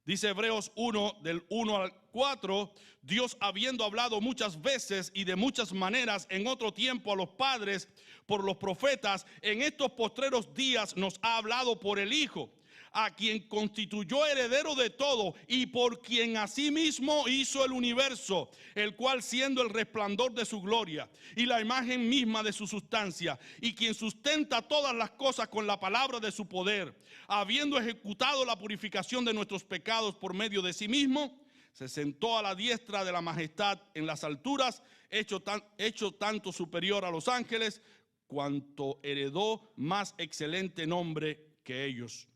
Dice Hebreos 1, del 1 al 4, Dios, habiendo hablado muchas veces y de muchas maneras en otro tiempo a los padres por los profetas, en estos postreros días nos ha hablado por el Hijo, a quien constituyó heredero de todo y por quien asimismo hizo el universo, el cual siendo el resplandor de su gloria y la imagen misma de su sustancia, y quien sustenta todas las cosas con la palabra de su poder, habiendo ejecutado la purificación de nuestros pecados por medio de sí mismo, se sentó a la diestra de la majestad en las alturas, hecho tanto superior a los ángeles, cuanto heredó más excelente nombre que ellos.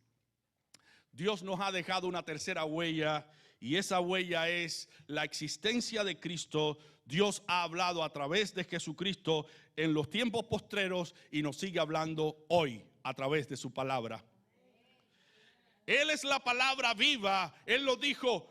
Dios nos ha dejado una tercera huella, y esa huella es la existencia de Cristo. Dios ha hablado a través de Jesucristo en los tiempos postreros y nos sigue hablando hoy a través de su palabra. Él es la palabra viva. Él lo dijo,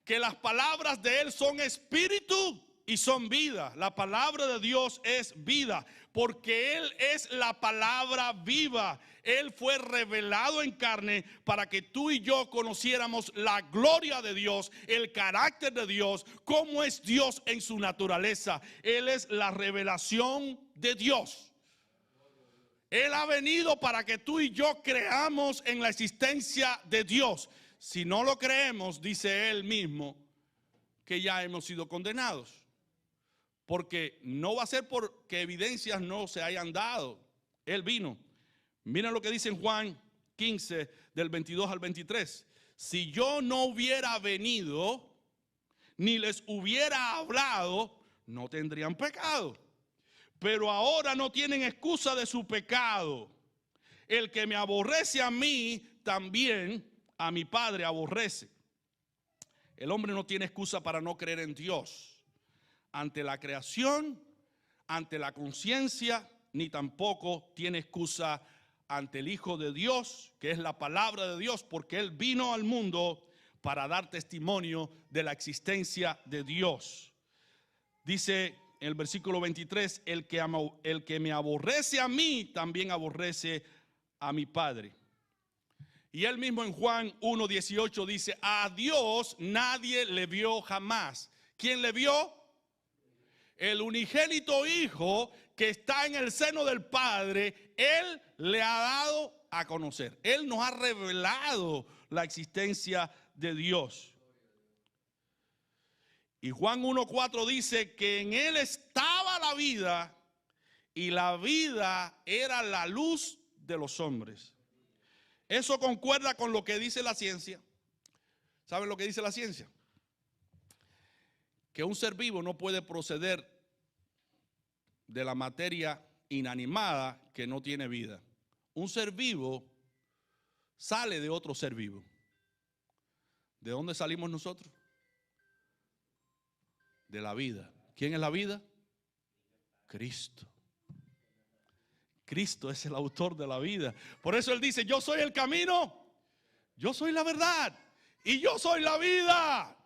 que las palabras de Él son espíritu y son vida. La palabra de Dios es vida, porque Él es la palabra viva. Él fue revelado en carne para que tú y yo conociéramos la gloria de Dios, el carácter de Dios, cómo es Dios en su naturaleza. Él es la revelación de Dios. Él ha venido para que tú y yo creamos en la existencia de Dios. Si no lo creemos, dice Él mismo, que ya hemos sido condenados. Porque no va a ser porque evidencias no se hayan dado. Él vino. Miren lo que dice en Juan 15, del 22 al 23. Si yo no hubiera venido, ni les hubiera hablado, no tendrían pecado. Pero ahora no tienen excusa de su pecado. El que me aborrece a mí, también a mi Padre aborrece. El hombre no tiene excusa para no creer en Dios ante la creación, ante la conciencia, ni tampoco tiene excusa ante el Hijo de Dios, que es la palabra de Dios, porque Él vino al mundo para dar testimonio de la existencia de Dios. Dice en el versículo 23, el que me aborrece a mí, también aborrece a mi Padre. Y él mismo en Juan 1:18 dice, a Dios nadie le vio jamás. ¿Quién le vio? El unigénito Hijo que está en el seno del Padre, Él le ha dado a conocer. Él nos ha revelado la existencia de Dios. Y Juan 1:4 dice que en Él estaba la vida y la vida era la luz de los hombres. Eso concuerda con lo que dice la ciencia. ¿Saben lo que dice la ciencia? Que un ser vivo no puede proceder de la materia inanimada que no tiene vida. Un ser vivo sale de otro ser vivo. ¿De dónde salimos nosotros? De la vida. ¿Quién es la vida? Cristo. Cristo es el autor de la vida. Por eso Él dice, yo soy el camino, yo soy la verdad y yo soy la vida.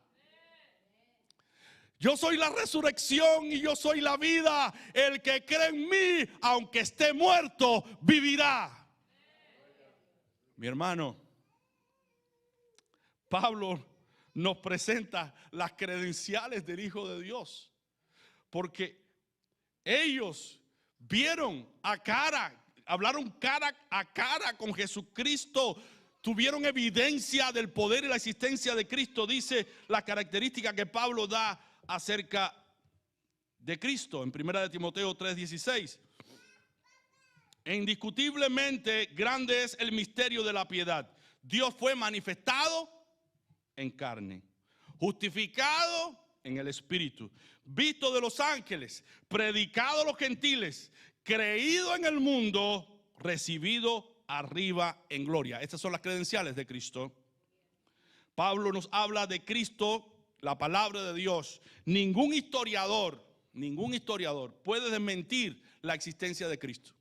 Yo soy la resurrección y yo soy la vida. El que cree en mí, aunque esté muerto, vivirá. Mi hermano, Pablo nos presenta las credenciales del Hijo de Dios. Porque ellos vieron a cara, hablaron cara a cara con Jesucristo. Tuvieron evidencia del poder y la existencia de Cristo. Dice la característica que Pablo da acerca de Cristo en 1 Timoteo 3:16. Indiscutiblemente grande es el misterio de la piedad. Dios fue manifestado en carne, justificado en el Espíritu, visto de los ángeles, predicado a los gentiles, creído en el mundo, recibido arriba en gloria. Estas son las credenciales de Cristo. Pablo nos habla de Cristo, la palabra de Dios. Ningún historiador puede desmentir la existencia de Cristo.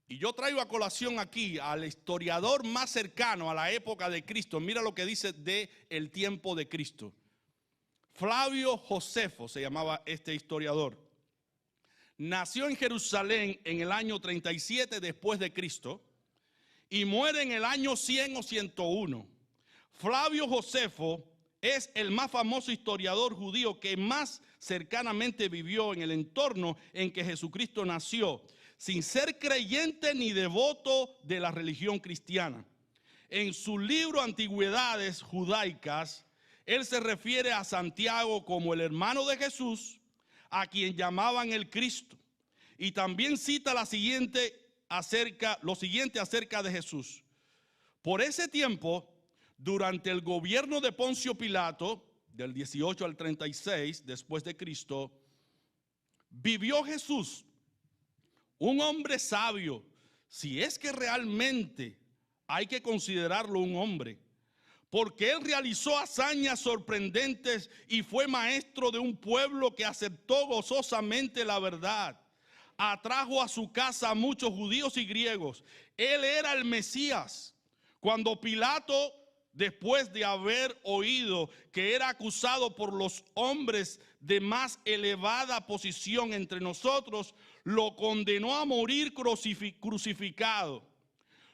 Y yo traigo a colación aquí al historiador más cercano a la época de Cristo. Mira lo que dice de el tiempo de Cristo. Flavio Josefo se llamaba este historiador. Nació en Jerusalén en el año 37 después de Cristo y muere en el año 100 o 101. Flavio Josefo es el más famoso historiador judío que más cercanamente vivió en el entorno en que Jesucristo nació, sin ser creyente ni devoto de la religión cristiana. En su libro Antigüedades Judaicas, él se refiere a Santiago como el hermano de Jesús, a quien llamaban el Cristo. Y también cita lo siguiente acerca de Jesús. Por ese tiempo, durante el gobierno de Poncio Pilato, del 18 al 36 después de Cristo, vivió Jesús, un hombre sabio, si es que realmente hay que considerarlo un hombre, porque él realizó hazañas sorprendentes y fue maestro de un pueblo que aceptó gozosamente la verdad. Atrajo a su casa a muchos judíos y griegos. Él era el Mesías. Cuando Pilato, después de haber oído que era acusado por los hombres de más elevada posición entre nosotros, lo condenó a morir crucificado.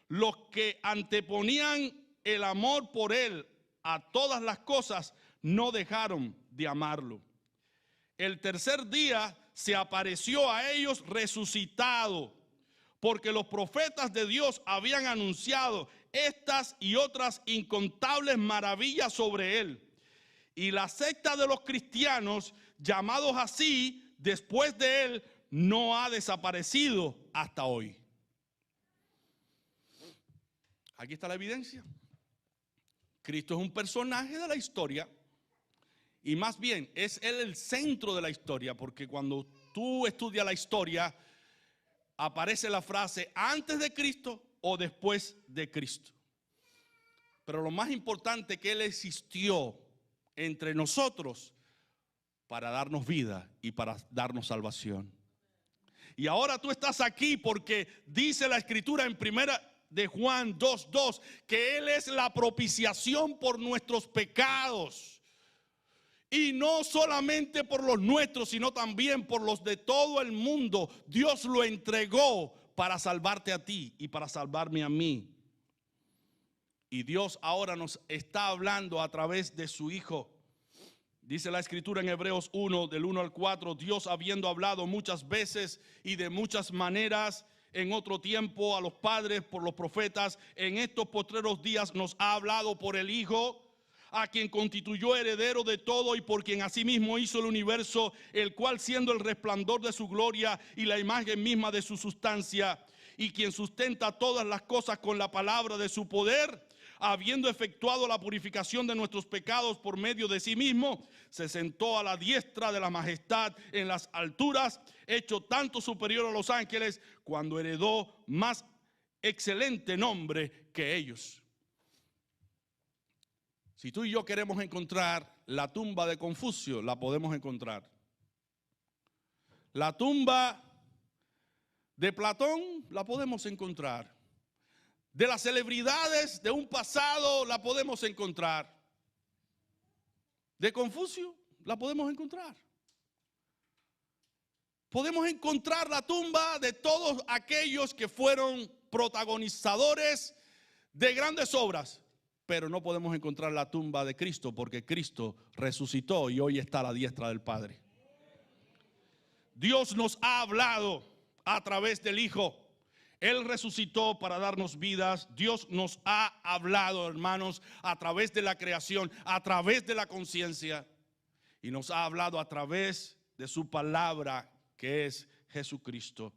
Los que anteponían el amor por él a todas las cosas no dejaron de amarlo. El tercer día se apareció a ellos resucitado, porque los profetas de Dios habían anunciado estas y otras incontables maravillas sobre él. Y la secta de los cristianos, llamados así, después de él, no ha desaparecido hasta hoy. Aquí está la evidencia. Cristo es un personaje de la historia y más bien es él el centro de la historia, porque cuando tú estudias la historia aparece la frase antes de Cristo o después de Cristo. Pero lo más importante es que él existió entre nosotros para darnos vida y para darnos salvación. Y ahora tú estás aquí porque dice la Escritura en primera de Juan 2:2 que él es la propiciación por nuestros pecados. Y no solamente por los nuestros, sino también por los de todo el mundo. Dios lo entregó para salvarte a ti y para salvarme a mí. Y Dios ahora nos está hablando a través de su Hijo. Dice la Escritura en Hebreos 1, del 1 al 4, Dios habiendo hablado muchas veces y de muchas maneras en otro tiempo a los padres por los profetas, en estos postreros días nos ha hablado por el Hijo, a quien constituyó heredero de todo y por quien asimismo hizo el universo, el cual siendo el resplandor de su gloria y la imagen misma de su sustancia, y quien sustenta todas las cosas con la palabra de su poder, habiendo efectuado la purificación de nuestros pecados por medio de sí mismo, se sentó a la diestra de la majestad en las alturas, hecho tanto superior a los ángeles, cuando heredó más excelente nombre que ellos. Si tú y yo queremos encontrar la tumba de Confucio, la podemos encontrar. La tumba de Platón, la podemos encontrar. De las celebridades de un pasado, la podemos encontrar. De Confucio, la podemos encontrar. Podemos encontrar la tumba de todos aquellos que fueron protagonizadores de grandes obras. Pero no podemos encontrar la tumba de Cristo, porque Cristo resucitó y hoy está a la diestra del Padre. Dios nos ha hablado a través del Hijo. Él resucitó para darnos vidas. Dios nos ha hablado, hermanos, a través de la creación, a través de la conciencia. Y nos ha hablado a través de su palabra, que es Jesucristo.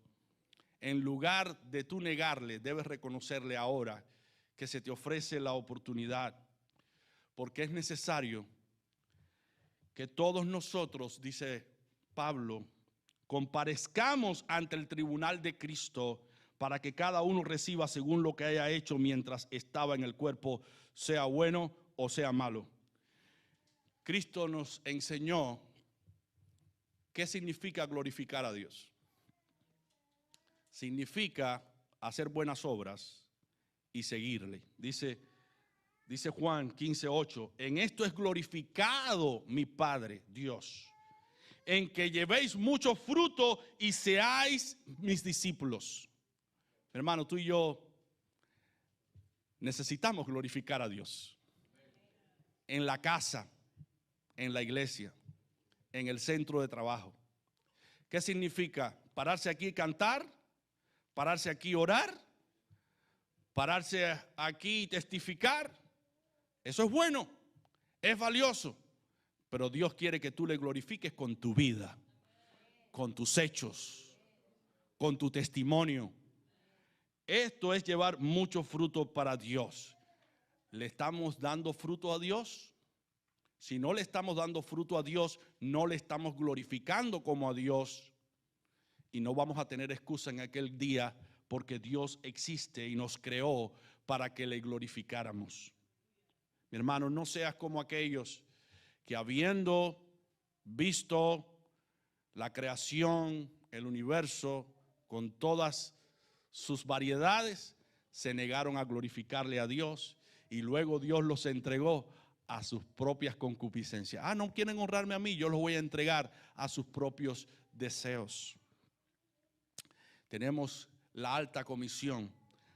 En lugar de tú negarle, debes reconocerle ahora que se te ofrece la oportunidad. Porque es necesario que todos nosotros, dice Pablo, comparezcamos ante el tribunal de Cristo, para que cada uno reciba según lo que haya hecho mientras estaba en el cuerpo, sea bueno o sea malo. Cristo nos enseñó qué significa glorificar a Dios. Significa hacer buenas obras y seguirle. Dice Juan 15:8, en esto es glorificado mi Padre, Dios, en que llevéis mucho fruto y seáis mis discípulos. Hermano, tú y yo necesitamos glorificar a Dios. En la casa, en la iglesia, en el centro de trabajo. ¿Qué significa? Pararse aquí y cantar, pararse aquí y orar, pararse aquí y testificar. Eso es bueno, es valioso, pero Dios quiere que tú le glorifiques con tu vida, con tus hechos, con tu testimonio. Esto es llevar mucho fruto para Dios. ¿Le estamos dando fruto a Dios? Si no le estamos dando fruto a Dios, no le estamos glorificando como a Dios. Y no vamos a tener excusa en aquel día, porque Dios existe y nos creó para que le glorificáramos. Mi hermano, no seas como aquellos que habiendo visto la creación, el universo, con todas sus variedades, se negaron a glorificarle a Dios y luego Dios los entregó a sus propias concupiscencias. No quieren honrarme a mí, yo los voy a entregar a sus propios deseos. Tenemos la alta comisión.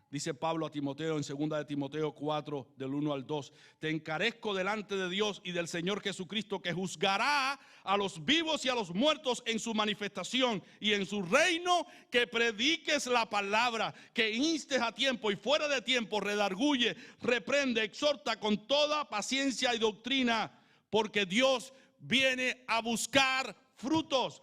Dice Pablo a Timoteo en 2 de Timoteo 4, del 1 al 2. Te encarezco delante de Dios y del Señor Jesucristo, que juzgará a los vivos y a los muertos en su manifestación y en su reino, que prediques la palabra, que instes a tiempo y fuera de tiempo, redarguye, reprende, exhorta con toda paciencia y doctrina, porque Dios viene a buscar frutos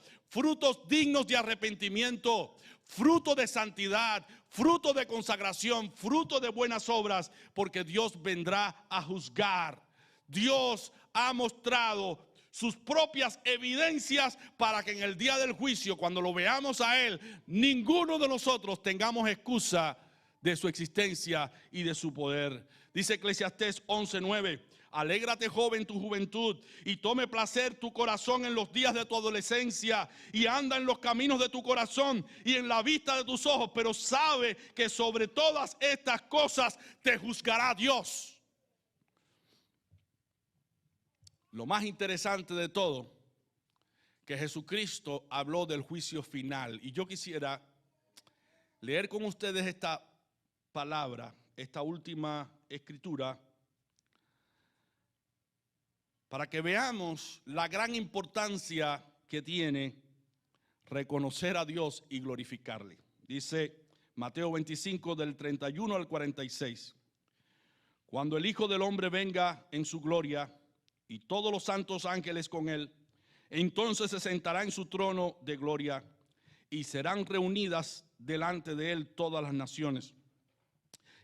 dignos de arrepentimiento, fruto de santidad, fruto de consagración, fruto de buenas obras, porque Dios vendrá a juzgar. Dios ha mostrado sus propias evidencias para que en el día del juicio, cuando lo veamos a Él, ninguno de nosotros tengamos excusa de su existencia y de su poder. Dice Eclesiastés 11:9. Alégrate, joven, tu juventud, y tome placer tu corazón en los días de tu adolescencia, y anda en los caminos de tu corazón y en la vista de tus ojos, pero sabe que sobre todas estas cosas te juzgará Dios. Lo más interesante de todo, que Jesucristo habló del juicio final, y yo quisiera leer con ustedes esta palabra, esta última escritura, para que veamos la gran importancia que tiene reconocer a Dios y glorificarle. Dice Mateo 25 del 31 al 46. Cuando el Hijo del Hombre venga en su gloria y todos los santos ángeles con él, entonces se sentará en su trono de gloria y serán reunidas delante de él todas las naciones.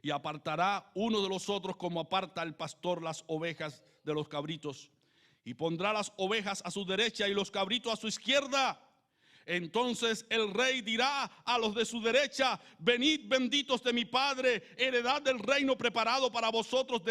Y apartará uno de los otros como aparta el pastor las ovejas de los cabritos. Y pondrá las ovejas a su derecha y los cabritos a su izquierda. Entonces el rey dirá a los de su derecha: venid, benditos de mi Padre, heredad del reino preparado para vosotros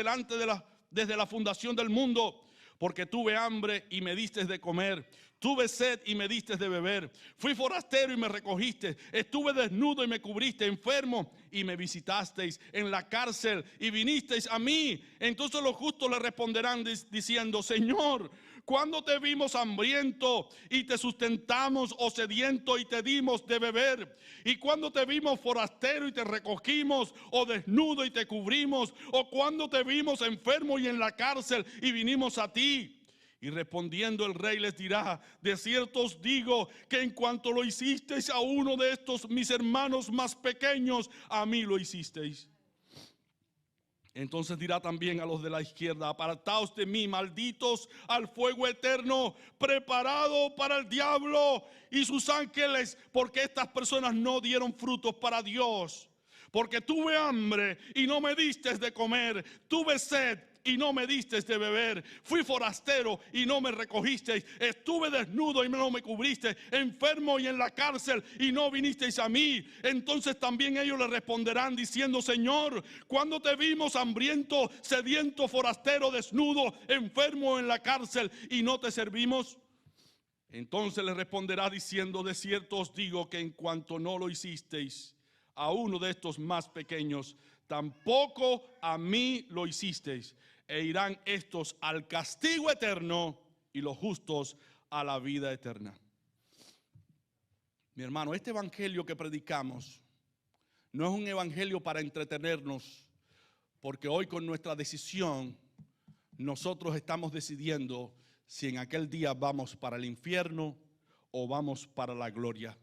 desde la fundación del mundo. Porque tuve hambre y me diste de comer, tuve sed y me diste de beber, fui forastero y me recogiste, estuve desnudo y me cubriste, enfermo y me visitasteis, en la cárcel y vinisteis a mí. Entonces los justos le responderán diciendo: Señor, ¿cuándo te vimos hambriento y te sustentamos, o sediento y te dimos de beber? ¿Y cuándo te vimos forastero y te recogimos, o desnudo y te cubrimos? ¿O cuándo te vimos enfermo y en la cárcel y vinimos a ti? Y respondiendo el rey les dirá: de cierto os digo que en cuanto lo hicisteis a uno de estos mis hermanos más pequeños, a mí lo hicisteis. Entonces dirá también a los de la izquierda: apartaos de mí, malditos, al fuego eterno preparado para el diablo y sus ángeles, porque estas personas no dieron frutos para Dios. Porque tuve hambre y no me diste de comer, tuve sed y no me disteis de beber. Fui forastero y no me recogisteis. Estuve desnudo y no me cubristeis. Enfermo y en la cárcel y no vinisteis a mí. Entonces también ellos le responderán diciendo: Señor, ¿cuándo te vimos hambriento, sediento, forastero, desnudo, enfermo en la cárcel y no te servimos? Entonces le responderá diciendo: de cierto os digo que en cuanto no lo hicisteis a uno de estos más pequeños, tampoco a mí lo hicisteis. E irán estos al castigo eterno y los justos a la vida eterna. Mi hermano, este evangelio que predicamos no es un evangelio para entretenernos, porque hoy con nuestra decisión nosotros estamos decidiendo si en aquel día vamos para el infierno o vamos para la gloria.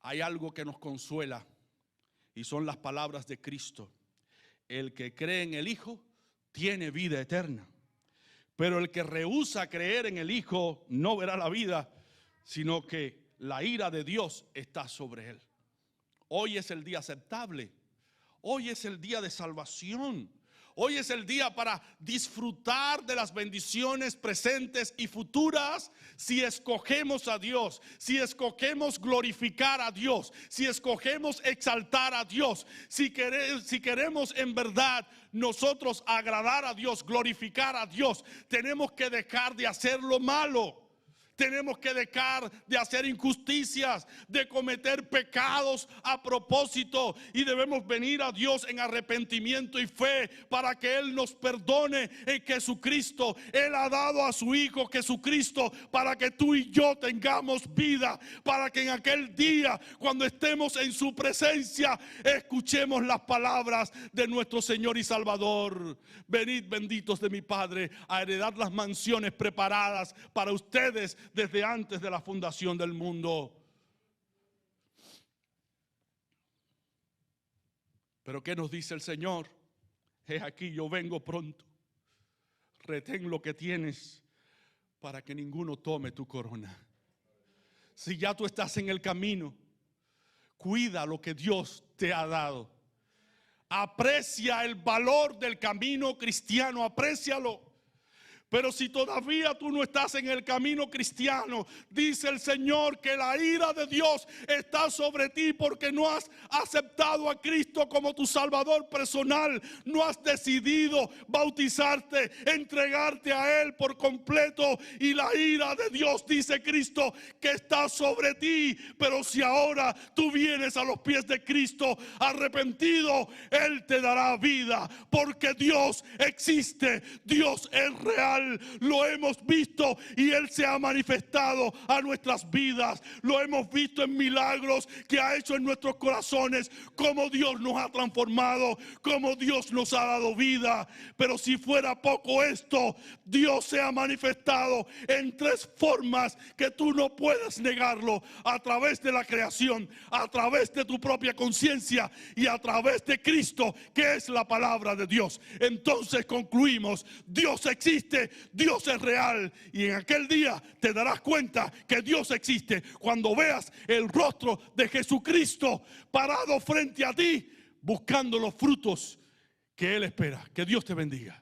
Hay algo que nos consuela y son las palabras de Cristo. El que cree en el Hijo tiene vida eterna, pero el que rehúsa creer en el Hijo no verá la vida, sino que la ira de Dios está sobre él. Hoy es el día aceptable, hoy es el día de salvación. Hoy es el día para disfrutar de las bendiciones presentes y futuras si escogemos a Dios, si escogemos glorificar a Dios, si escogemos exaltar a Dios, si queremos en verdad nosotros agradar a Dios, glorificar a Dios, tenemos que dejar de hacer lo malo. Tenemos que dejar de hacer injusticias, de cometer pecados a propósito, y debemos venir a Dios en arrepentimiento y fe para que Él nos perdone en Jesucristo. Él ha dado a su Hijo Jesucristo para que tú y yo tengamos vida, para que en aquel día, cuando estemos en su presencia, escuchemos las palabras de nuestro Señor y Salvador. Venid, benditos de mi Padre, a heredar las mansiones preparadas para ustedes desde antes de la fundación del mundo. Pero ¿qué nos dice el Señor? He aquí, yo vengo pronto. Retén lo que tienes para que ninguno tome tu corona. Si ya tú estás en el camino, cuida lo que Dios te ha dado. Aprecia el valor del camino cristiano, aprécialo. Pero si todavía tú no estás en el camino cristiano, dice el Señor que la ira de Dios está sobre ti porque no has aceptado a Cristo como tu Salvador personal. No has decidido bautizarte, entregarte a Él por completo. Y la ira de Dios, dice Cristo, que está sobre ti. Pero si ahora tú vienes a los pies de Cristo arrepentido, Él te dará vida. Porque Dios existe, Dios es real. Lo hemos visto y Él se ha manifestado a nuestras vidas. Lo hemos visto en milagros que ha hecho en nuestros corazones, cómo Dios nos ha transformado, cómo Dios nos ha dado vida. Pero si fuera poco esto, Dios se ha manifestado en tres formas que tú no puedes negarlo: a través de la creación, a través de tu propia conciencia y a través de Cristo, que es la palabra de Dios. Entonces concluimos: Dios existe, Dios es real, y en aquel día te darás cuenta que Dios existe cuando veas el rostro de Jesucristo parado frente a ti, buscando los frutos que Él espera. Que Dios te bendiga.